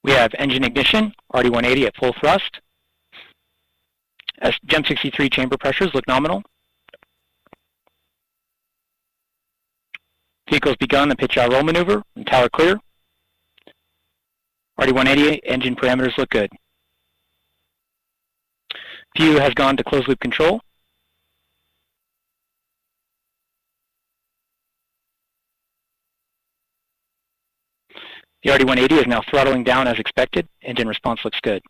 We have engine ignition, RD-180 at full thrust. As GEM 63 chamber pressures look nominal. Vehicle's begun the pitch yaw roll maneuver and tower clear. RD-180 engine parameters look good. View has gone to closed loop control. The RD-180 is now throttling down as expected. Engine response looks good.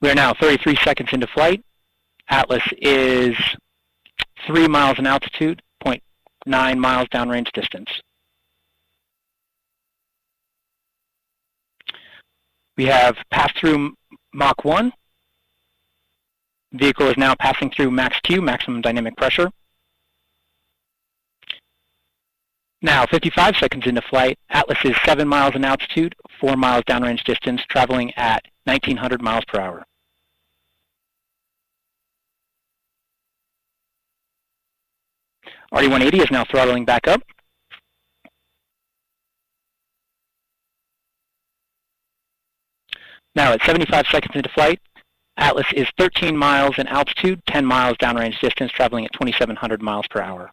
We are now 33 seconds into flight. Atlas is 3 miles in altitude, 0.9 miles downrange distance. We have passed through Mach 1. Vehicle is now passing through max Q, maximum dynamic pressure. Now, 55 seconds into flight, Atlas is 7 miles in altitude, 4 miles downrange distance, traveling at 1,900 miles per hour. RD-180 is now throttling back up. Now, at 75 seconds into flight, Atlas is 13 miles in altitude, 10 miles downrange distance, traveling at 2,700 miles per hour.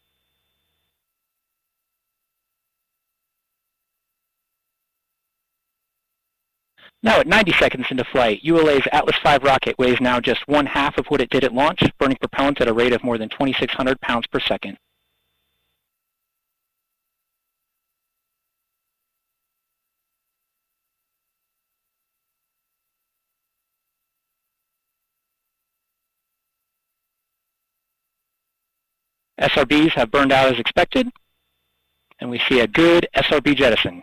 Now at 90 seconds into flight, ULA's Atlas V rocket weighs now just 1/2 of what it did at launch, burning propellant at a rate of more than 2,600 pounds per second. SRBs have burned out as expected, and we see a good SRB jettison.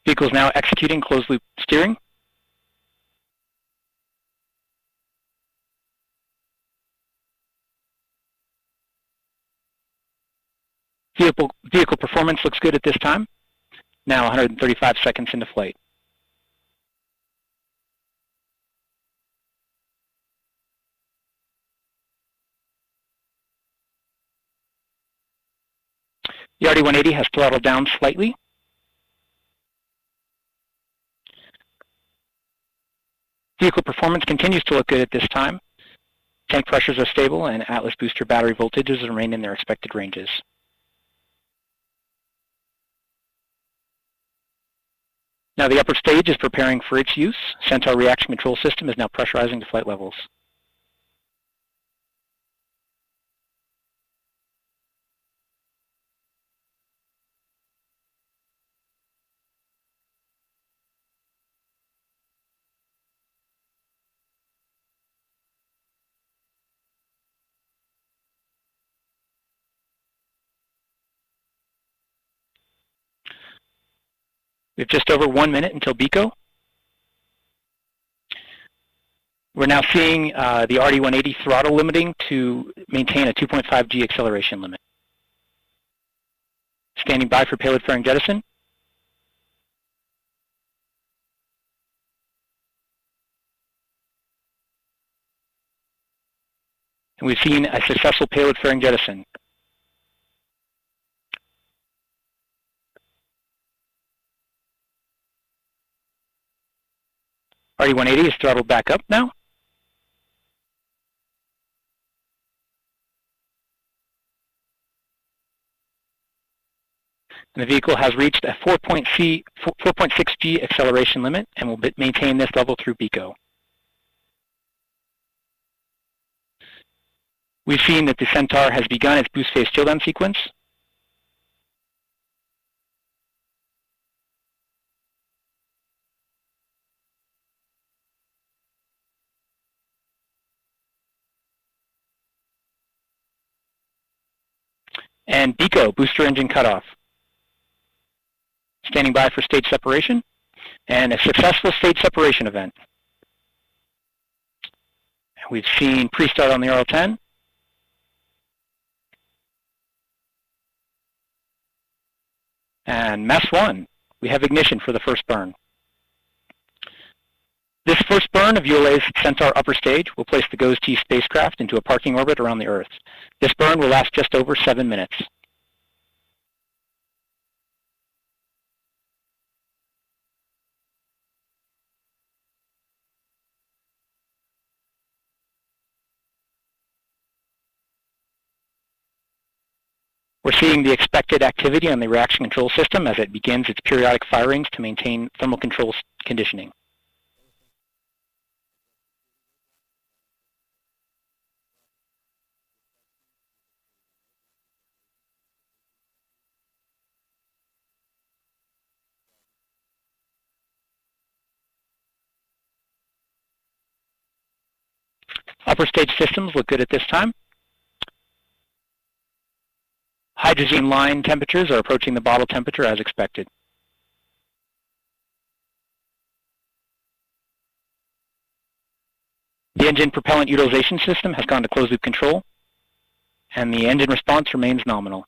Vehicle is now executing closed loop steering. Vehicle performance looks good at this time. Now 135 seconds into flight. The RD-180 has throttled down slightly. Vehicle performance continues to look good at this time. Tank pressures are stable and Atlas booster battery voltages remain in their expected ranges. Now the upper stage is preparing for its use. Centaur reaction control system is now pressurizing to flight levels. We have just over 1 minute until BECO. We're now seeing the RD-180 throttle limiting to maintain a 2.5 G acceleration limit. Standing by for payload fairing jettison. And we've seen a successful payload fairing jettison. RD-180 is throttled back up now. And the vehicle has reached a 4.6 G acceleration limit and will maintain this level through BECO. We've seen that the Centaur has begun its boost phase chill down sequence. And BECO, booster engine cutoff. Standing by for stage separation and a successful stage separation event. And we've seen pre-start on the RL-10. And mass 1, we have ignition for the first burn. This first burn of ULA's Centaur upper stage will place the GOES-T spacecraft into a parking orbit around the Earth. This burn will last just over 7 minutes. We're seeing the expected activity on the reaction control system as it begins its periodic firings to maintain thermal control conditioning. Upper stage systems look good at this time. Hydrogen line temperatures are approaching the bottle temperature as expected. The engine propellant utilization system has gone to closed loop control, and the engine response remains nominal.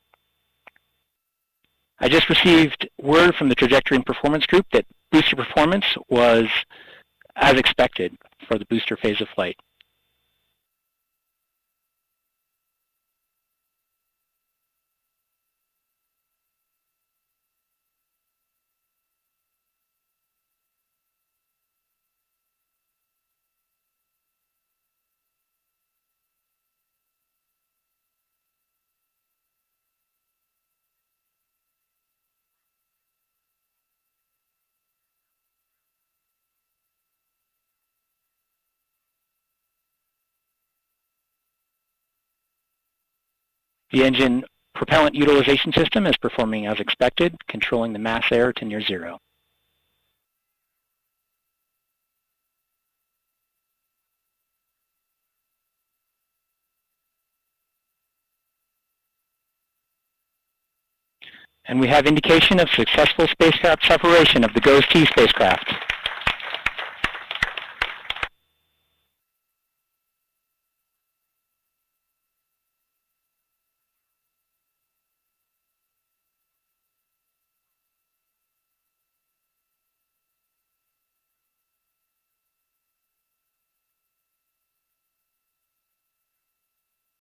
I just received word from the trajectory and performance group that booster performance was as expected for the booster phase of flight. The engine propellant utilization system is performing as expected, controlling the mass error to near zero. And we have indication of successful spacecraft separation of the GOES-T spacecraft.